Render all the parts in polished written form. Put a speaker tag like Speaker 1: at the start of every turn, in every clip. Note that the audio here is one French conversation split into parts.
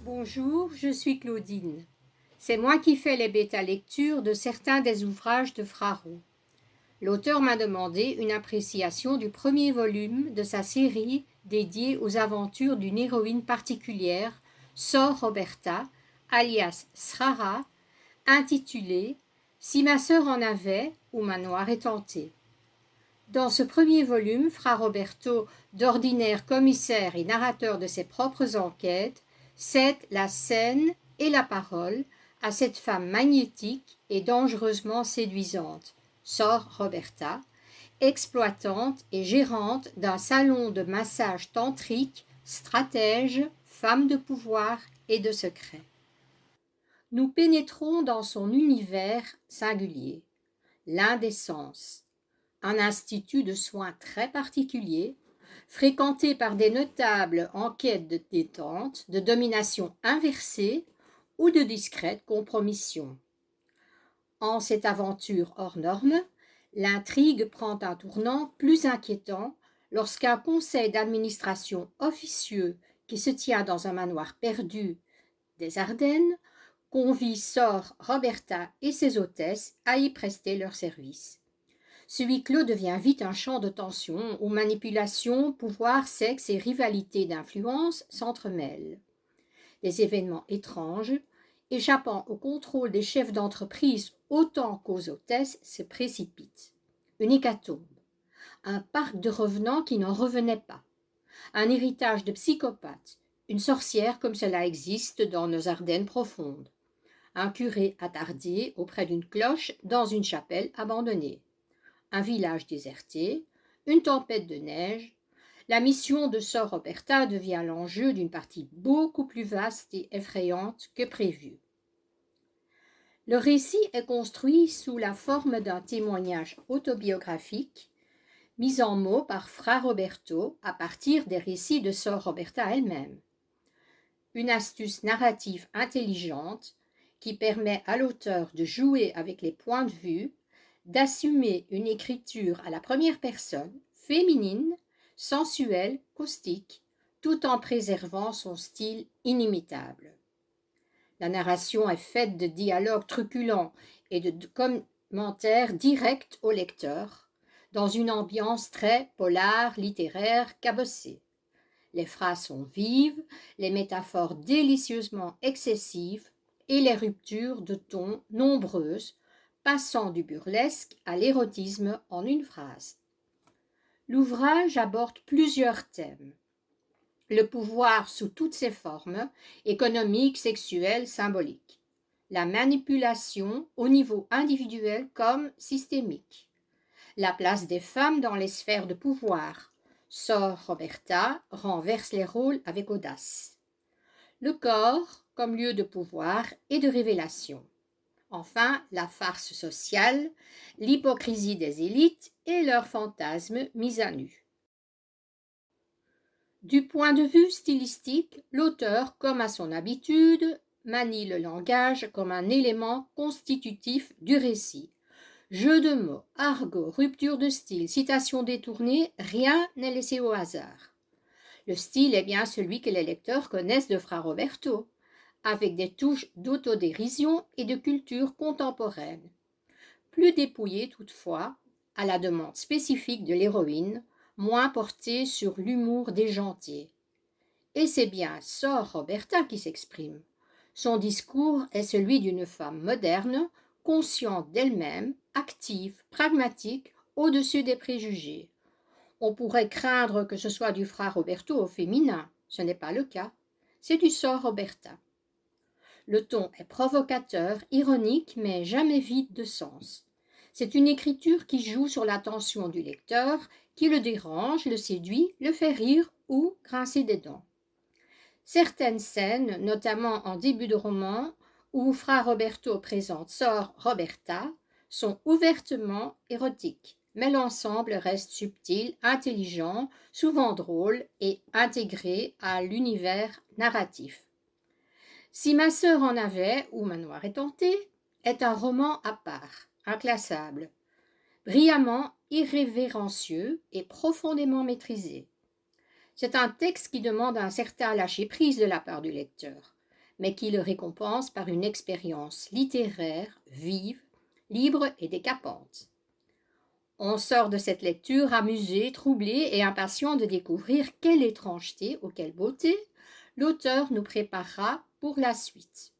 Speaker 1: Bonjour, je suis Claudine. C'est moi qui fais les bêta-lectures de certains des ouvrages de Fraro. L'auteur m'a demandé une appréciation du premier volume de sa série dédiée aux aventures d'une héroïne particulière, Sor Roberta, alias Srara, intitulée « Si ma sœur en avait ou manoir est tenté ». Dans ce premier volume, Fra Roberto, d'ordinaire commissaire et narrateur de ses propres enquêtes, cède la scène et la parole à cette femme magnétique et dangereusement séduisante, Sor Roberta, exploitante et gérante d'un salon de massage tantrique, stratège, femme de pouvoir et de secret. Nous pénétrons dans son univers singulier, l'indécence, un institut de soins très particulier, fréquenté par des notables en quête de détente, de domination inversée ou de discrète compromission. En cette aventure hors norme, l'intrigue prend un tournant plus inquiétant lorsqu'un conseil d'administration officieux qui se tient dans un manoir perdu des Ardennes convie Sor Roberta et ses hôtesses à y prester leurs services. Ce huis clos devient vite un champ de tension où manipulation, pouvoir, sexe et rivalité d'influence s'entremêlent. Des événements étranges, échappant au contrôle des chefs d'entreprise autant qu'aux hôtesses, se précipitent. Une hécatombe, un parc de revenants qui n'en revenaient pas, un héritage de psychopathes, une sorcière comme cela existe dans nos Ardennes profondes, un curé attardé auprès d'une cloche dans une chapelle abandonnée, un village déserté, une tempête de neige, la mission de Sor Roberta devient l'enjeu d'une partie beaucoup plus vaste et effrayante que prévu. Le récit est construit sous la forme d'un témoignage autobiographique, mis en mots par Fra Roberto à partir des récits de Sor Roberta elle-même. Une astuce narrative intelligente qui permet à l'auteur de jouer avec les points de vue, d'assumer une écriture à la première personne, féminine, sensuelle, caustique, tout en préservant son style inimitable. La narration est faite de dialogues truculents et de commentaires directs au lecteur, dans une ambiance très polar, littéraire, cabossée. Les phrases sont vives, les métaphores délicieusement excessives et les ruptures de ton nombreuses, passant du burlesque à l'érotisme en une phrase. L'ouvrage aborde plusieurs thèmes. Le pouvoir sous toutes ses formes, économique, sexuelle, symbolique. La manipulation au niveau individuel comme systémique. La place des femmes dans les sphères de pouvoir. Sor Roberta renverse les rôles avec audace. Le corps comme lieu de pouvoir et de révélation. Enfin, la farce sociale, l'hypocrisie des élites et leurs fantasmes mis à nu. Du point de vue stylistique, l'auteur, comme à son habitude, manie le langage comme un élément constitutif du récit. Jeux de mots, argot, rupture de style, citations détournées, rien n'est laissé au hasard. Le style est bien celui que les lecteurs connaissent de Fra Roberto, avec des touches d'autodérision et de culture contemporaine. Plus dépouillé toutefois, à la demande spécifique de l'héroïne, moins porté sur l'humour déjanté. Et c'est bien Sor Roberta qui s'exprime. Son discours est celui d'une femme moderne, consciente d'elle-même, active, pragmatique, au-dessus des préjugés. On pourrait craindre que ce soit du Fra Roberto au féminin. Ce n'est pas le cas. C'est du Sor Roberta. Le ton est provocateur, ironique, mais jamais vide de sens. C'est une écriture qui joue sur l'attention du lecteur, qui le dérange, le séduit, le fait rire ou grincer des dents. Certaines scènes, notamment en début de roman, où Fra Roberto présente Sor Roberta, sont ouvertement érotiques, mais l'ensemble reste subtil, intelligent, souvent drôle et intégré à l'univers narratif. Si ma sœur en avait, ou Manoir est tenté, est un roman à part, inclassable, brillamment irrévérencieux et profondément maîtrisé. C'est un texte qui demande un certain lâcher-prise de la part du lecteur. mais qui le récompense par une expérience littéraire vive, libre et décapante. On sort de cette lecture amusé, troublé et impatient de découvrir quelle étrangeté ou quelle beauté l'auteur nous préparera pour la suite.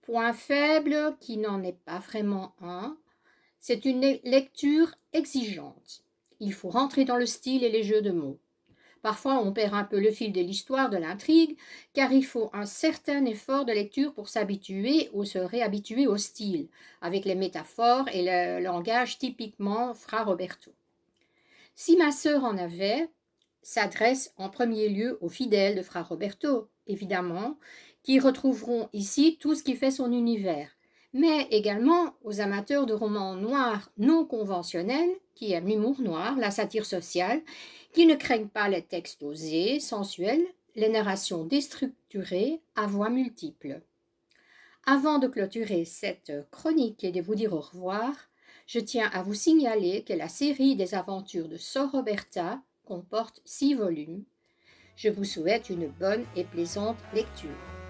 Speaker 1: Point faible, qui n'en est pas vraiment un, c'est une lecture exigeante. Il faut rentrer dans le style et les jeux de mots. Parfois, on perd un peu le fil de l'histoire, de l'intrigue, car il faut un certain effort de lecture pour s'habituer ou se réhabituer au style, avec les métaphores et le langage typiquement Fra Roberto. Si ma sœur en avait, s'adresse en premier lieu aux fidèles de Fra Roberto, évidemment, qui retrouveront ici tout ce qui fait son univers, mais également aux amateurs de romans noirs non conventionnels, qui aiment l'humour noir, la satire sociale, qui ne craignent pas les textes osés, sensuels, les narrations déstructurées à voix multiples. Avant de clôturer cette chronique et de vous dire au revoir, je tiens à vous signaler que la série des aventures de Sor Roberta comporte 6 volumes. Je vous souhaite une bonne et plaisante lecture.